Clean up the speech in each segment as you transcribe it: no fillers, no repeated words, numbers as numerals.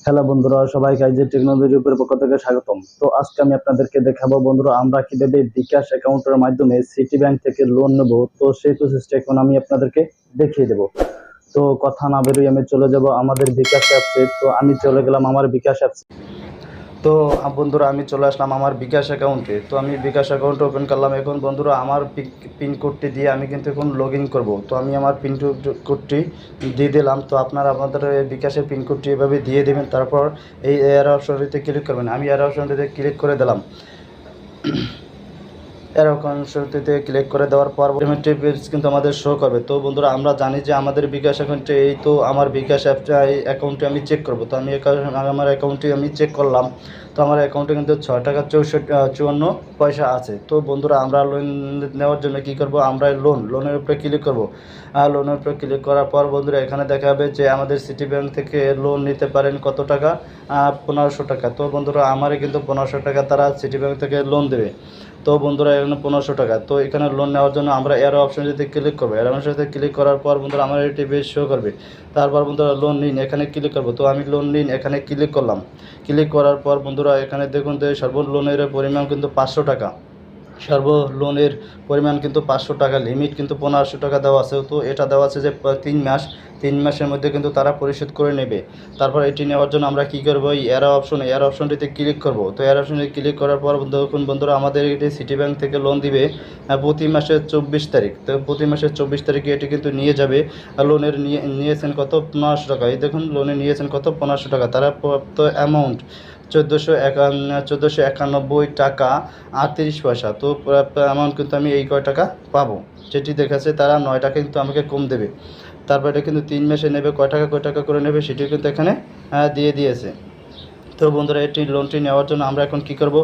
Hello বন্ধুরা, সবাইকে IG টেকনোলজির উপর পক্ষ থেকে স্বাগতম। তো আজকে আমি আপনাদেরকে দেখাবো বন্ধুরা, আমরা কিভাবে বিকাশ অ্যাকাউন্টের মাধ্যমে সিটি ব্যাংক থেকে লোন নেব। তো সেই প্রসেসটা এখন আমি আপনাদেরকে দেখিয়ে দেব। তো কথা না বেরিয়ে আমি চলে যাব আমাদের বিকাশ অ্যাপসে। তো আমি চলে গেলাম আমার বিকাশ অ্যাপসে। তো বন্ধুরা, আমি চলে আসলাম আমার বিকাশ অ্যাকাউন্টে। তো আমি বিকাশ অ্যাকাউন্ট ওপেন করলাম। এখন বন্ধুরা, আমার পিনকোডটি দিয়ে আমি কিন্তু এখন লগ ইন করবো। তো আমি আমার পিনকোডটি দিয়ে দিলাম। তো আপনারা আপনাদের বিকাশের পিনকোডটি এভাবে দিয়ে দেবেন। তারপর এই এর অপশনটিতে ক্লিক করবেন। আমি এর অপশনটিতে ক্লিক করে দিলাম। এর অপশনটিতে ক্লিক করে দেওয়ার পর পেমেন্টের পেজ কিন্তু আমাদের শো করবে। তো বন্ধুরা, আমরা জানি যে আমাদের বিকাশ অ্যাকাউন্টে এই তো আমার বিকাশ অ্যাপটা এই অ্যাকাউন্টে আমি চেক করব। তো আমি আমার অ্যাকাউন্টে আমি চেক করলাম। তো আমার অ্যাকাউন্টে কিন্তু 6 টাকা 54 পয়সা আছে। তো বন্ধুরা, আমরা লোন নেওয়ার জন্য কী করব, আমরা লোনের উপরে ক্লিক করব। লোনের উপরে ক্লিক করার পর বন্ধুরা, এখানে দেখা যাবে যে আমাদের সিটি ব্যাংক থেকে লোন নিতে পারেন কত টাকা, 1500 টাকা। তো বন্ধুরা, আমারই কিন্তু 1500 টাকা তারা সিটি ব্যাংক থেকে লোন দেবে। তো বন্ধুরা, এখানে 1500 টাকা। তো এখানে লোন নেওয়ার জন্য আমরা এর অপশনটিতে ক্লিক করবো। এর অপশনটিতে ক্লিক করার পর বন্ধুরা, আমার এটি বেশ শো করবে। তারপর বন্ধুরা, লোন নিন এখানে ক্লিক করবো। তো আমি লোন নিন এখানে ক্লিক করলাম। ক্লিক করার পর বন্ধুরা, এখানে দেখুন যে সর্বলোনের পরিমাণ কিন্তু 500 টাকা। লোনের পরিমাণ কিন্তু 500 টাকা, লিমিট কিন্তু 1500 টাকা দেওয়া আছে। তো এটা দেওয়া আছে যে 3 মাসের মধ্যে কিন্তু তারা পরিশোধ করে নেবে। তারপর এটি নেওয়ার জন্য আমরা কী করবো, এই এর অপশনটিতে ক্লিক করব। তো এর অপশনে ক্লিক করার পর দেখুন বন্ধুরা, আমাদের এটি সিটি ব্যাংক থেকে লোন দিবে প্রতি মাসের 24 তারিখ। তো প্রতি মাসের 24 তারিখে এটি কিন্তু নিয়ে যাবে। লোনের নিয়েছেন কত, 1500 টাকা। এই দেখুন, লোনে নিয়েছেন কত, 1500 টাকা। তারা প্রাপ্ত অ্যামাউন্ট 1491 টাকা 38 পয়সা। তো অ্যামাউন্ট কিন্তু আমি এই কয় টাকা পাবো, যেটি দেখাচ্ছে তারা 9 টাকা কিন্তু আমাকে কম দেবে। তারপর এটা কিন্তু 3 মাসে নেবে, কয় টাকা করে নেবে সেটিও কিন্তু এখানে দিয়ে দিয়েছে। তো বন্ধুরা, এটি লোনটি নেওয়ার জন্য আমরা এখন কী করব,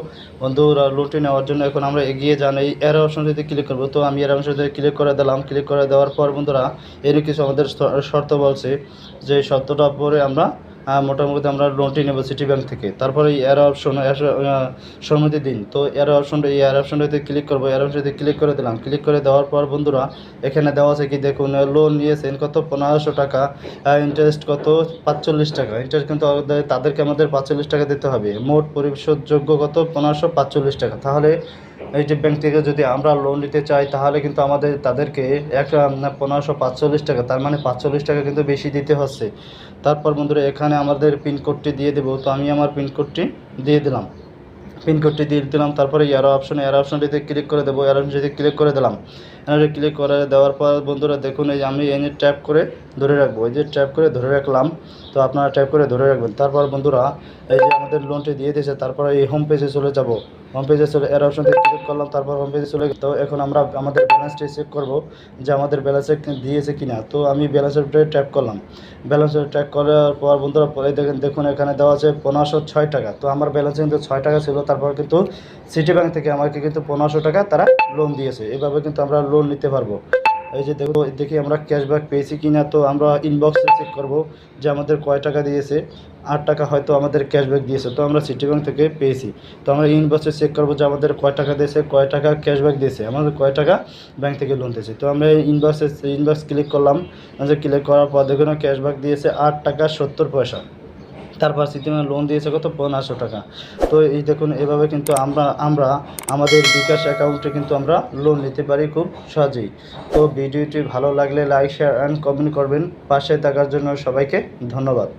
বন্ধুরা লোনটি নেওয়ার জন্য এখন আমরা এগিয়ে যান, এই এর অপশনটিতে ক্লিক করব। তো আমি এর অপশনটিতে ক্লিক করে দিলাম। ক্লিক করে দেওয়ার পর বন্ধুরা, এর কিছু আমাদের শর্ত বলছে, যে শর্তটা পরে আমরা মোটামুটি আমরা লোনটি নেব সিটি ব্যাংক থেকে। তারপরে এর সম্মতি দিন। তো এর অপশনটিতে ক্লিক করবো। এর অপশনটিতে ক্লিক করে দিলাম। ক্লিক করে দেওয়ার পর বন্ধুরা, এখানে দেওয়া আছে কি দেখুন, লোন নিয়েছেন কত, 1500 টাকা, ইন্টারেস্ট কত, 45 টাকা। ইন্টারেস্ট কিন্তু তাদেরকে আমাদের 45 টাকা দিতে হবে। মোট পরিশোধযোগ্য কত, 1545 টাকা। তাহলে এই যে ব্যাংক থেকে যদি আমরা লোন নিতে চাই, তাহলে কিন্তু তাদেরকে 1545 টাকা, তার মানে 45 টাকা কিন্তু বেশি দিতে হচ্ছে। তারপর বন্ধুরা, এখানে আমাদের পিনকোডটি দিয়ে দেবো। তো আমি আমার পিনকোডটি দিয়ে দিলাম। তারপরে এর অপশনটিতে ক্লিক করে দেবো। এর অপশনটিতে ক্লিক করে দিলাম। ক্লিক করে দেওয়ার পর বন্ধুরা দেখুন, এই যে আমি এনে ট্যাপ করে ধরে রাখবো। এই যে ট্যাপ করে ধরে রাখলাম। তো আপনারা ট্যাপ করে ধরে রাখবেন। তারপর বন্ধুরা, এই যে আমাদের লোনটি দিয়ে দিয়েছে। তারপরে এই হোম পেজে চলে যাব। হোম পেজে চলে এর অপশনটিতে ক্লিক করলাম। তারপর হোম পেজে চলে তো এখন আমরা আমাদের ব্যালেন্সটি চেক করব, যে আমাদের ব্যালেন্সে দিয়েছে কিনা। তো আমি ব্যালেন্সের উপরে ট্যাপ করলাম। ব্যালেন্সের ট্যাপ করার পর বন্ধুরা, পরে দেখুন এখানে দেওয়া আছে 1506 টাকা। তো আমার ব্যালেন্সে কিন্তু 6 টাকা ছিল। তারপর কিন্তু সিটি ব্যাংক থেকে আমাকে কিন্তু 1500 টাকা তারা লোন দিয়েছে। এভাবে কিন্তু আমরা লোন নিতে পারবো। এই যে দেখি আমরা ক্যাশব্যাক পেয়েছি কিনা। তো আমরা ইনবক্সে চেক করব যে আমাদের কয় টাকা দিয়েছে। 8 টাকা হয়তো আমাদের ক্যাশব্যাক দিয়েছে। তো আমরা সিটি ব্যাংক থেকে পেয়েছি। তো আমরা ইনবক্সে চেক করবো যে আমাদের কয় টাকা দিয়েছে, কয় টাকা ক্যাশব্যাক দিয়েছে, আমাদের কয় টাকা ব্যাংক থেকে লোন দিয়েছে। তো আমরা ইনবক্স ক্লিক করলাম। ক্লিক করার পর দেখুন ক্যাশব্যাক দিয়েছে 8 টাকা 70 পয়সা। তারপর সিটি ব্যাংক লোন দিয়েছে কত, 1500 টাকা। তো এই দেখুন, এভাবে কিন্তু আমরা আমাদের বিকাশ অ্যাকাউন্টে কিন্তু আমরা লোন নিতে পারি খুব সহজেই। তো ভিডিওটি ভালো লাগলে লাইক, শেয়ার অ্যান্ড কমেন্ট করবেন। পাশে থাকার জন্য সবাইকে ধন্যবাদ।